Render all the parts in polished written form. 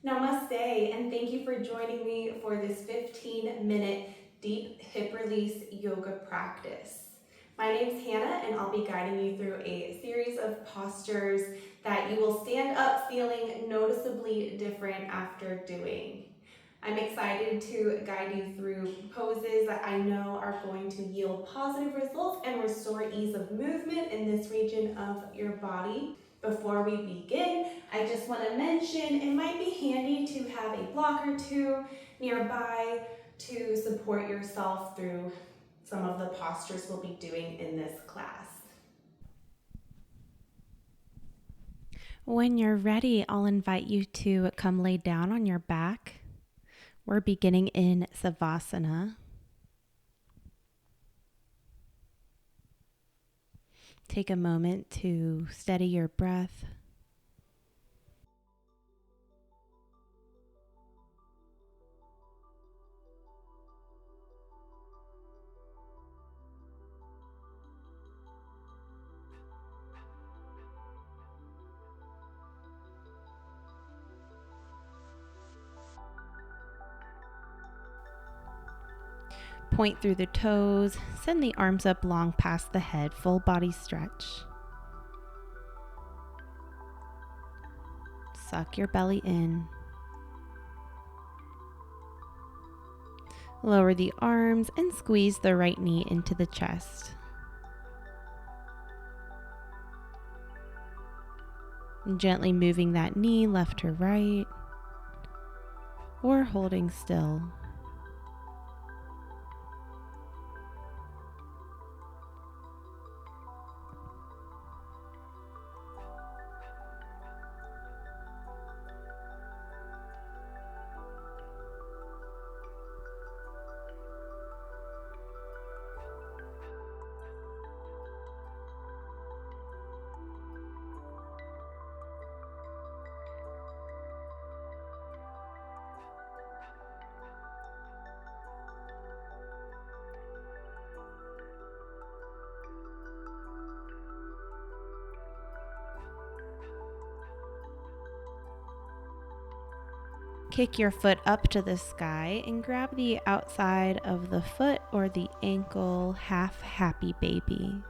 Namaste, and thank you for joining me for this 15-minute deep hip release yoga practice. My name's Hannah, and I'll be guiding you through a series of postures that you will stand up feeling noticeably different after doing. I'm excited to guide you through poses that I know are going to yield positive results and restore ease of movement in this region of your body. Before we begin, I just want to mention it might be handy to have a block or two nearby to support yourself through some of the postures we'll be doing in this class. When you're ready, I'll invite you to come lay down on your back. We're beginning in Savasana. Take a moment to steady your breath. Point through the toes, send the arms up long past the head, full body stretch. Suck your belly in. Lower the arms and squeeze the right knee into the chest. And gently moving that knee left to right or holding still. Kick your foot up to the sky and grab the outside of the foot or the ankle, half happy baby.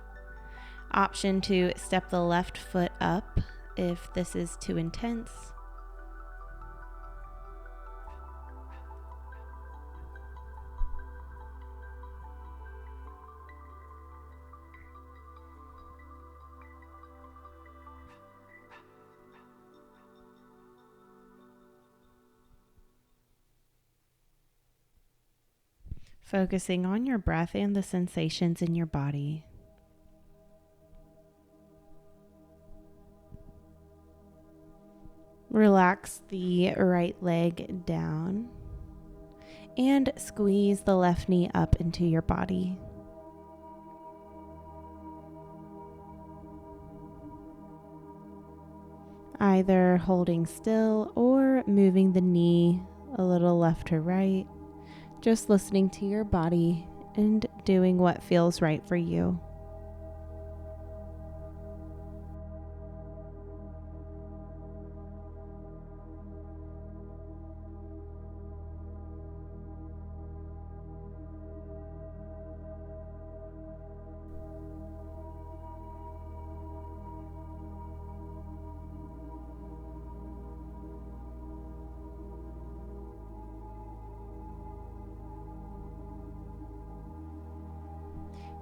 Option to step the left foot up if this is too intense. Focusing on your breath and the sensations in your body. Relax the right leg down and squeeze the left knee up into your body. Either holding still or moving the knee a little left to right. Just listening to your body and doing what feels right for you.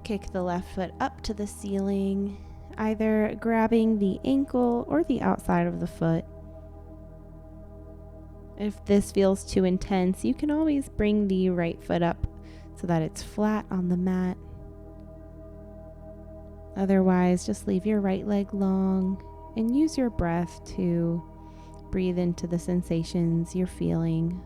Kick the left foot up to the ceiling, either grabbing the ankle or the outside of the foot. If this feels too intense, you can always bring the right foot up so that it's flat on the mat. Otherwise, just leave your right leg long and use your breath to breathe into the sensations you're feeling.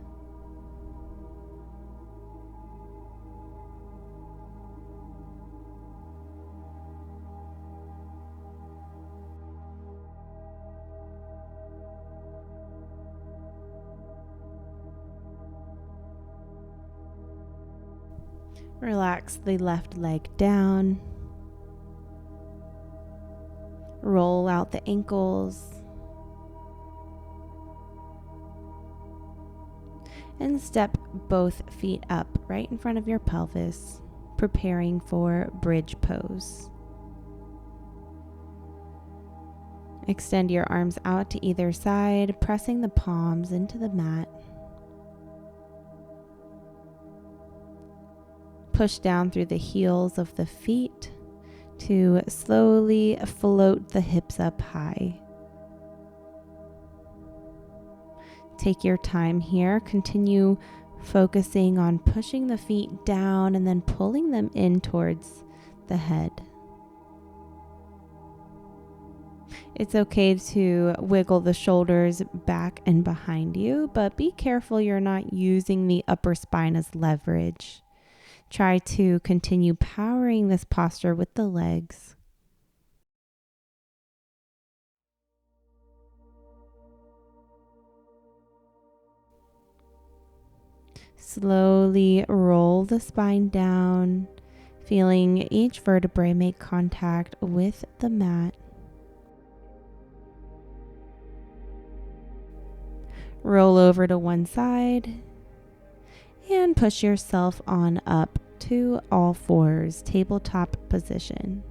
Relax the left leg down. Roll out the ankles. and step both feet up right in front of your pelvis, preparing for bridge pose. Extend your arms out to either side, pressing the palms into the mat. Push down through the heels of the feet to slowly float the hips up high. Take your time here. Continue focusing on pushing the feet down and then pulling them in towards the head. It's okay to wiggle the shoulders back and behind you, but be careful you're not using the upper spine as leverage. Try to continue powering this posture with the legs. Slowly roll the spine down, feeling each vertebrae make contact with the mat. Roll over to one side and push yourself on up to all fours, tabletop position.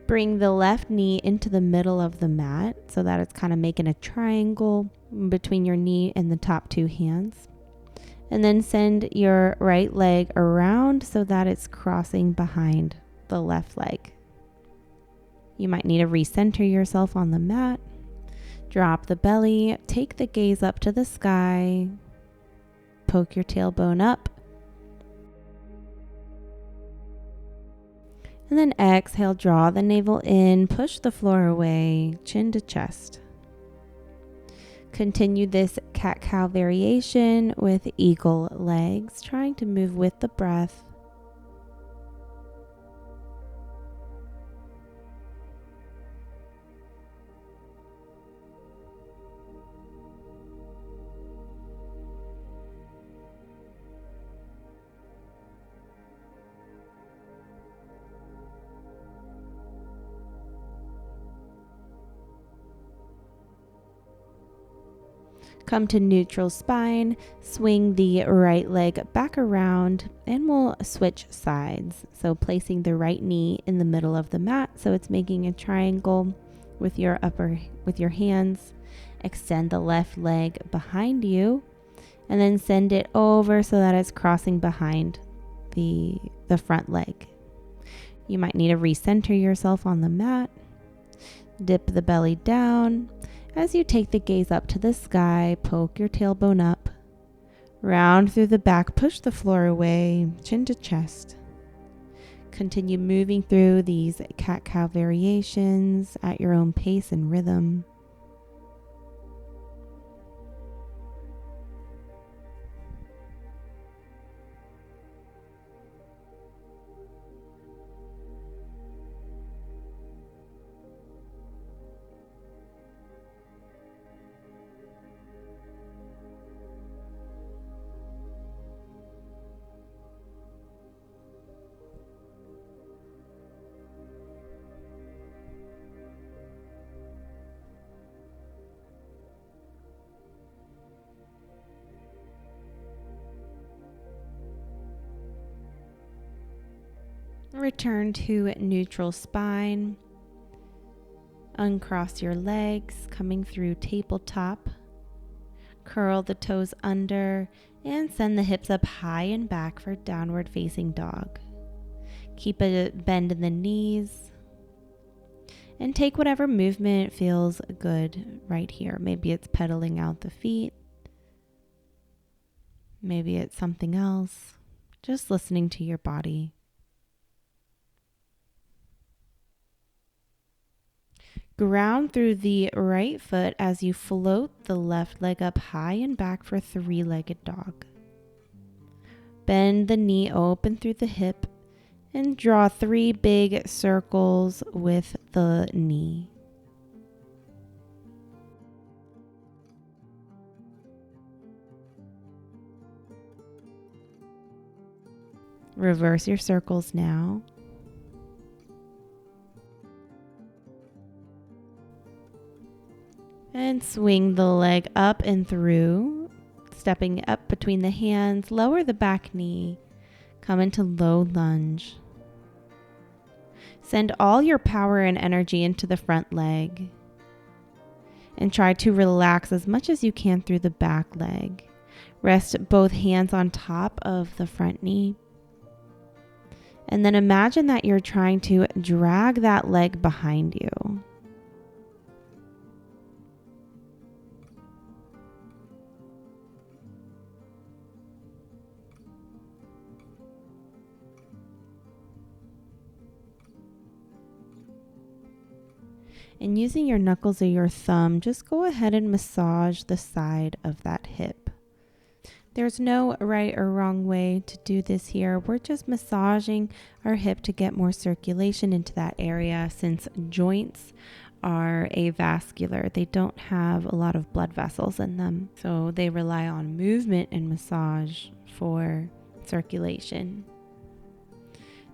Bring the left knee into the middle of the mat so that it's kind of making a triangle between your knee and the top two hands. And then send your right leg around so that it's crossing behind the left leg. You might need to recenter yourself on the mat. Drop the belly, take the gaze up to the sky, poke your tailbone up, and then exhale, draw the navel in, push the floor away, chin to chest. Continue this cat-cow variation with eagle legs, trying to move with the breath. Come to neutral spine, swing the right leg back around, and we'll switch sides. So placing the right knee in the middle of the mat so it's making a triangle with your hands. Extend the left leg behind you and then send it over so that it's crossing behind the front leg. You might need to recenter yourself on the mat. Dip the belly down. As you take the gaze up to the sky, poke your tailbone up. Round through the back, push the floor away, chin to chest. Continue moving through these cat-cow variations at your own pace and rhythm. Return to neutral spine. Uncross your legs, coming through tabletop. Curl the toes under and send the hips up high and back for downward facing dog. Keep a bend in the knees. And take whatever movement feels good right here. Maybe it's pedaling out the feet. Maybe it's something else. Just listening to your body. Ground through the right foot as you float the left leg up high and back for three-legged dog. Bend the knee open through the hip and draw 3 big circles with the knee. Reverse your circles now. And swing the leg up and through, stepping up between the hands, lower the back knee, come into low lunge. Send all your power and energy into the front leg and try to relax as much as you can through the back leg. Rest both hands on top of the front knee. And then imagine that you're trying to drag that leg behind you. And using your knuckles or your thumb, just go ahead and massage the side of that hip. There's no right or wrong way to do this here. We're just massaging our hip to get more circulation into that area, since joints are avascular. They don't have a lot of blood vessels in them. So they rely on movement and massage for circulation.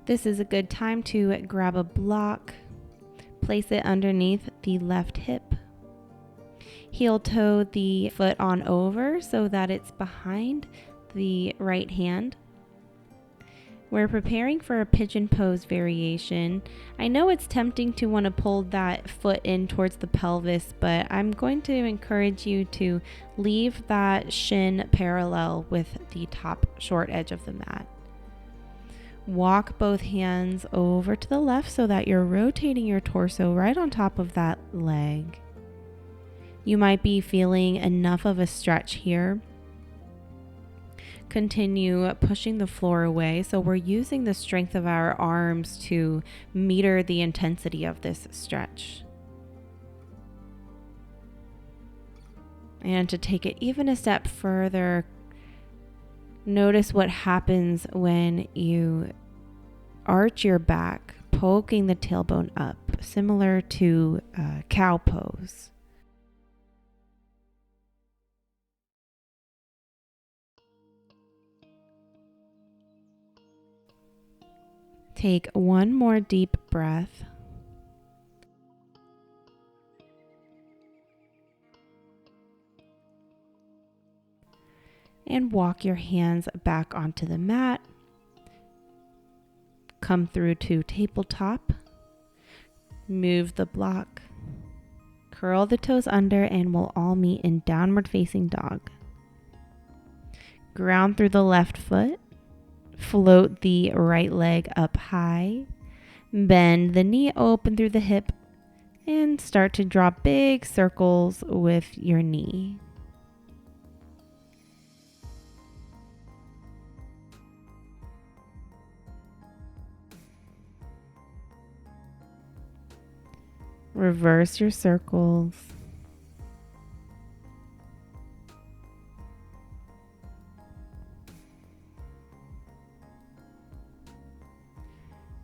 This is a good time to grab a block. Place it underneath the left hip. Heel toe the foot on over so that it's behind the right hand. We're preparing for a pigeon pose variation. I know it's tempting to want to pull that foot in towards the pelvis, but I'm going to encourage you to leave that shin parallel with the top short edge of the mat. Walk both hands over to the left so that you're rotating your torso right on top of that leg. You might be feeling enough of a stretch here. Continue pushing the floor away. So we're using the strength of our arms to meter the intensity of this stretch. And to take it even a step further, notice what happens when you arch your back, poking the tailbone up, similar to cow pose. Take one more deep breath. And walk your hands back onto the mat. Come through to tabletop. Move the block. Curl the toes under and we'll all meet in downward facing dog. Ground through the left foot. Float the right leg up high. Bend the knee open through the hip and start to draw big circles with your knee. Reverse your circles.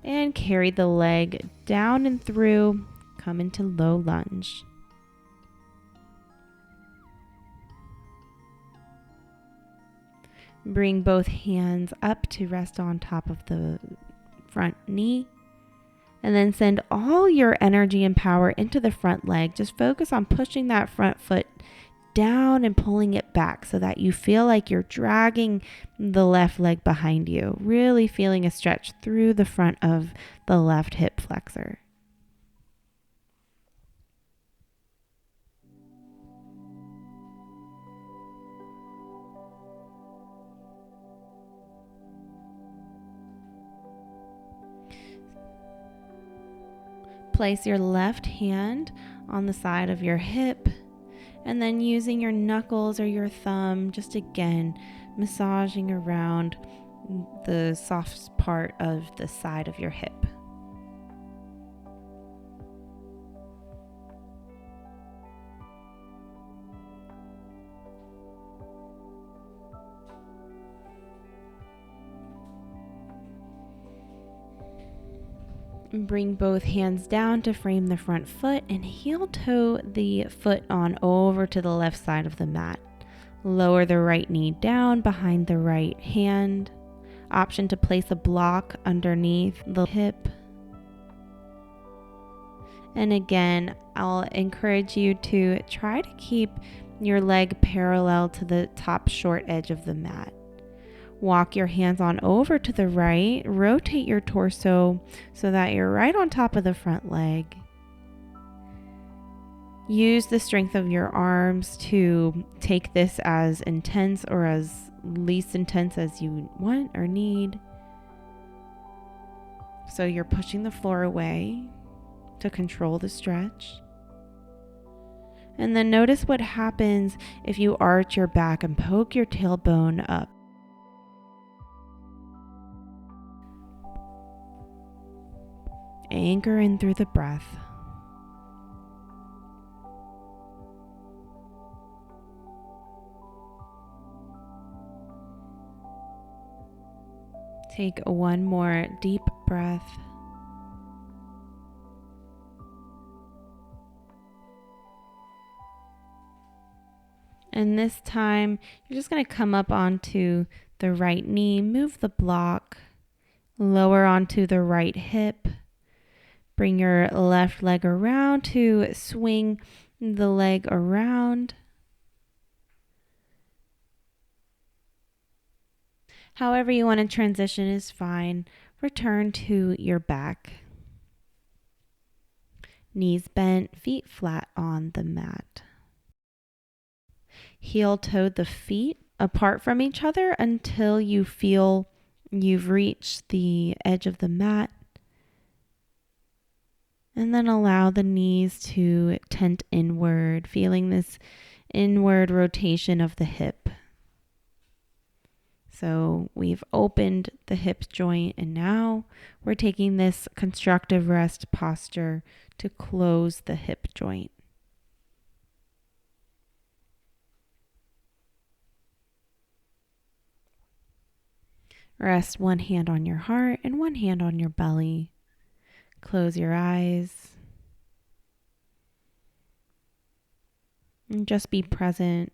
And carry the leg down and through. Come into low lunge. Bring both hands up to rest on top of the front knee. And then send all your energy and power into the front leg. Just focus on pushing that front foot down and pulling it back so that you feel like you're dragging the left leg behind you. Really feeling a stretch through the front of the left hip flexor. Place your left hand on the side of your hip, and then using your knuckles or your thumb, just again massaging around the soft part of the side of your hip. Bring both hands down to frame the front foot and heel toe the foot on over to the left side of the mat. Lower the right knee down behind the right hand. Option to place a block underneath the hip. And again, I'll encourage you to try to keep your leg parallel to the top short edge of the mat. Walk your hands on over to the right, rotate your torso so that you're right on top of the front leg. Use the strength of your arms to take this as intense or as least intense as you want or need. So you're pushing the floor away to control the stretch. And then notice what happens if you arch your back and poke your tailbone up. Anchor in through the breath. Take one more deep breath. And this time, you're just going to come up onto the right knee, move the block, lower onto the right hip. Bring your left leg around to swing the leg around. However you want to transition is fine. Return to your back. Knees bent, feet flat on the mat. Heel-toe the feet apart from each other until you feel you've reached the edge of the mat. And then allow the knees to tent inward, feeling this inward rotation of the hip. So we've opened the hip joint, and now we're taking this constructive rest posture to close the hip joint. Rest one hand on your heart and one hand on your belly. Close your eyes. And just be present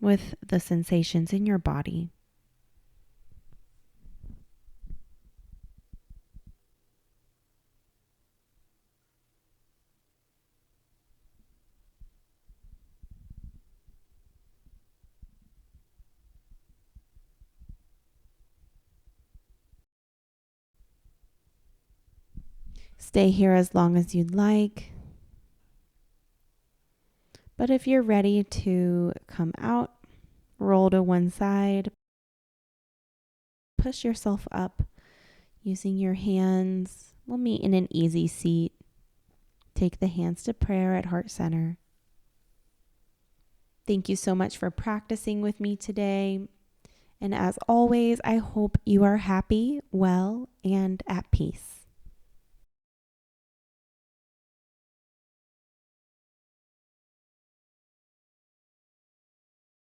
with the sensations in your body. Stay here as long as you'd like. But if you're ready to come out, roll to one side, push yourself up using your hands. We'll meet in an easy seat. Take the hands to prayer at heart center. Thank you so much for practicing with me today. And as always, I hope you are happy, well, and at peace.